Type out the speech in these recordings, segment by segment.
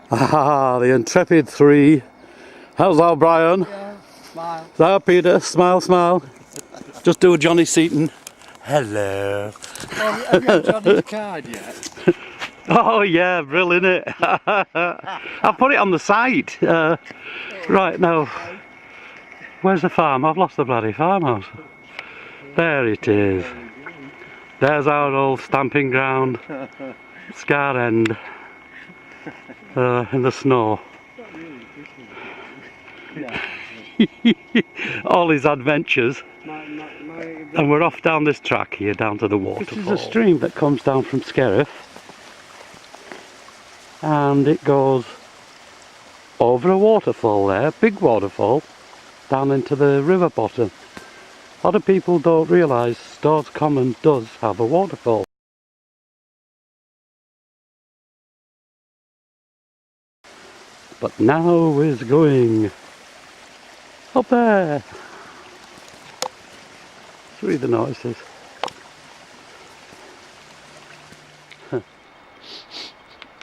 Ah, the intrepid three. How's that, Brian? Yeah, smile. There, Peter, smile, smile. Just do a Johnny Seaton. Hello. Oh, have you got Johnny's card yet? Oh yeah, brilliant, isn't it? I'll put it on the site. Right now, where's the farm? I've lost the bloody farmhouse. There it is. There's our old stamping ground. Scar End. In the snow. All his adventures. And we're off down this track here, down to the waterfall. This is a stream that comes down from Skerriff. And it goes over a waterfall there, big waterfall, down into the river bottom. A lot of people don't realise Storrs Common does have a waterfall. But now we're going up there. Let's read the notices.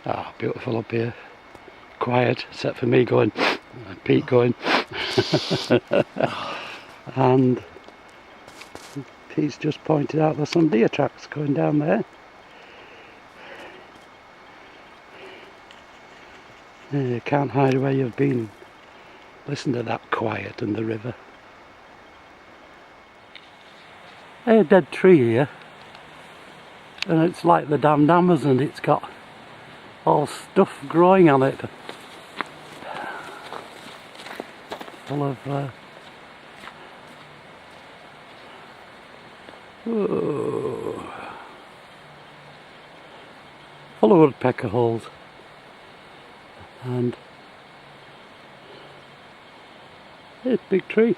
Ah, beautiful up here. Quiet, except for me going, and Pete going. And Pete's just pointed out there's some deer tracks going down there. You can't hide where you've been. Listen to that quiet and the river. There's a dead tree here. And it's like the damned Amazon, it's got all stuff growing on it. Full of full of woodpecker holes. And it's a big tree.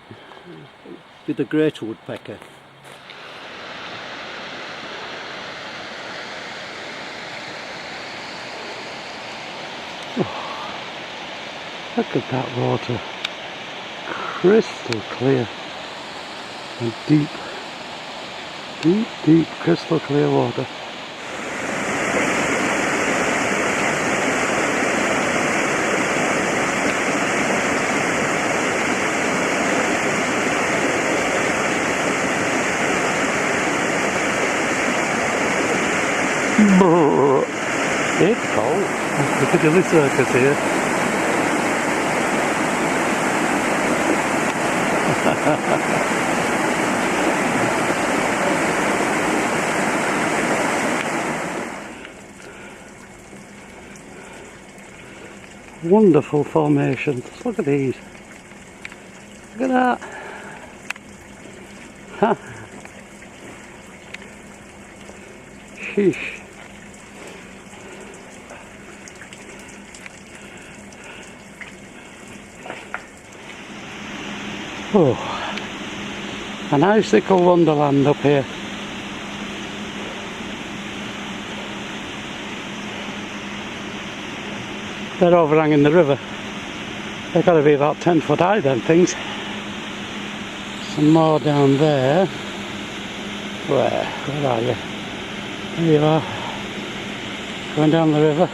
With a great woodpecker. Look at that water, crystal clear and deep, deep, deep, crystal clear water. It's cold. Look at the circus here. Wonderful formations. Look at these. Look at that. Ha. Sheesh. Oh, an icicle wonderland up here. They're overhanging the river. They've got to be about 10 foot high, them things. Some more down there. Where are you? There you are. Going down the river.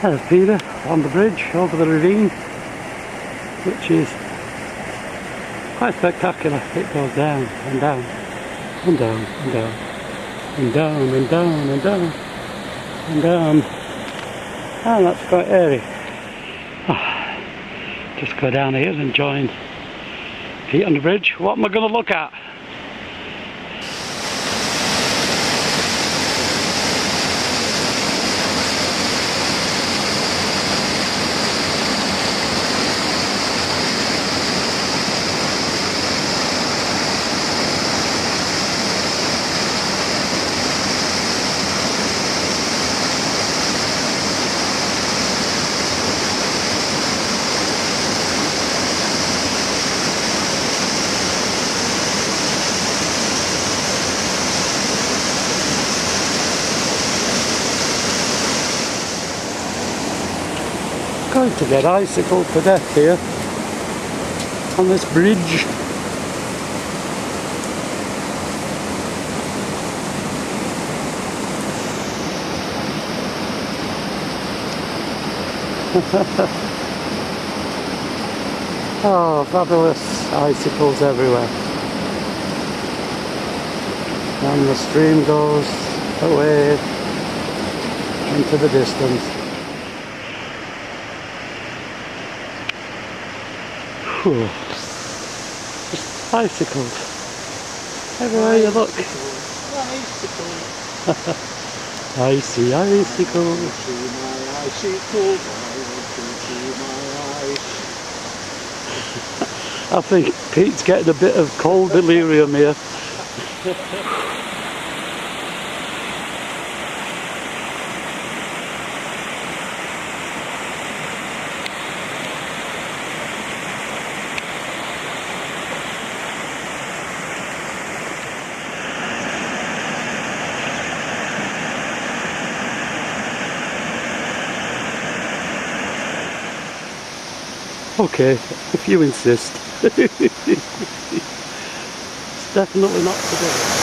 There's Peter on the bridge over the ravine, which is quite spectacular. It goes down and down and down and down and down and down and down and down, and that's quite airy. Just go down here and join Pete on the bridge. What am I going to look at? going to get icicled to death here on this bridge. Oh, fabulous icicles everywhere. And the stream goes away into the distance. Whew. Just icicles everywhere you look. Icy icicles. I think Pete's getting a bit of cold delirium here. Okay, if you insist. It's definitely not today.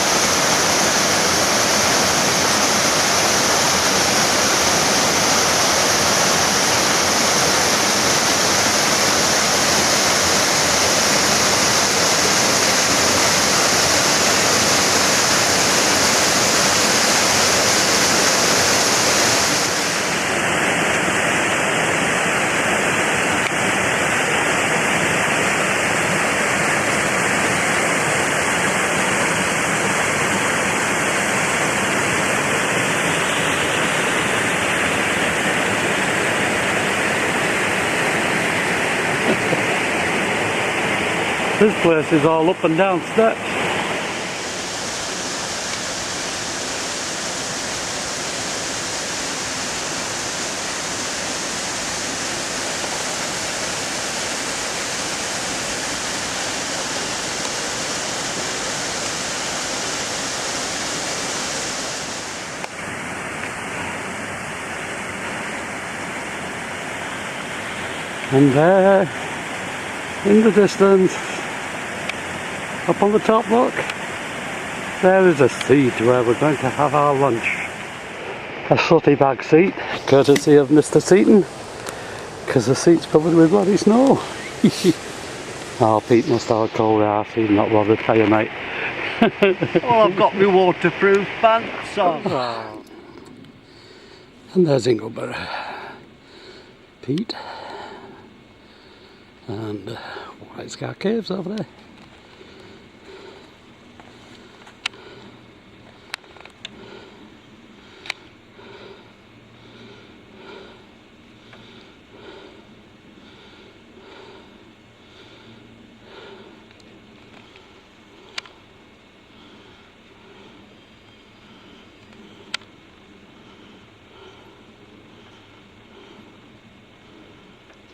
This place is all up and down steps. And there, in the distance, up on the top, look, there is a seat where we're going to have our lunch. A sooty bag seat, courtesy of Mr. Seaton, because the seat's covered with bloody snow. Oh, Pete must have a cold arse, he's not bothered, are you, mate? Oh, I've got my waterproof pants on. And there's Ingleborough. Pete. And White Scar Caves over there.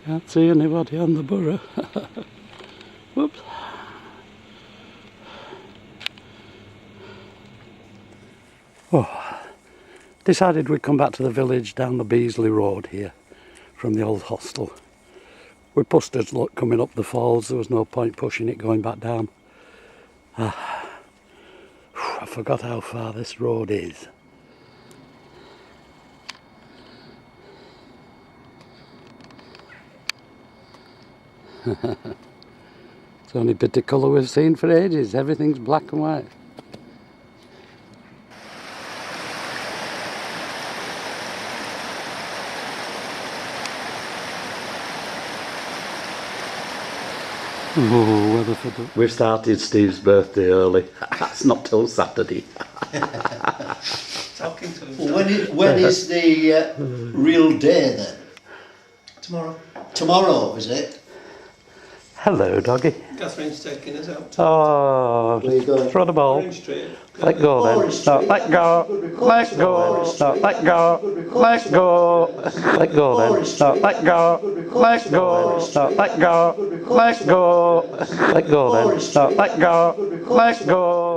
Can't see anybody on the borough. Whoops. Oh, decided we'd come back to the village down the Beasley Road here from the old hostel. With Puster's luck coming up the falls, there was no point pushing it going back down. I forgot how far this road is. It's the only bit of colour we've seen for ages. Everything's black and white. Oh, Weatherford. We've started Steve's birthday early. That's not till Saturday. Talking to him. When is the real day then? Tomorrow. Tomorrow, is it? Hello, doggy. Catherine's taking us out. Oh, Where you going? throw the ball. Orange Street. Let go then. No, let go. Let go. No, let go. Let go. Let go then. No, let go. Let go. No, let go. Let go. Let go then. No, let go. Let go.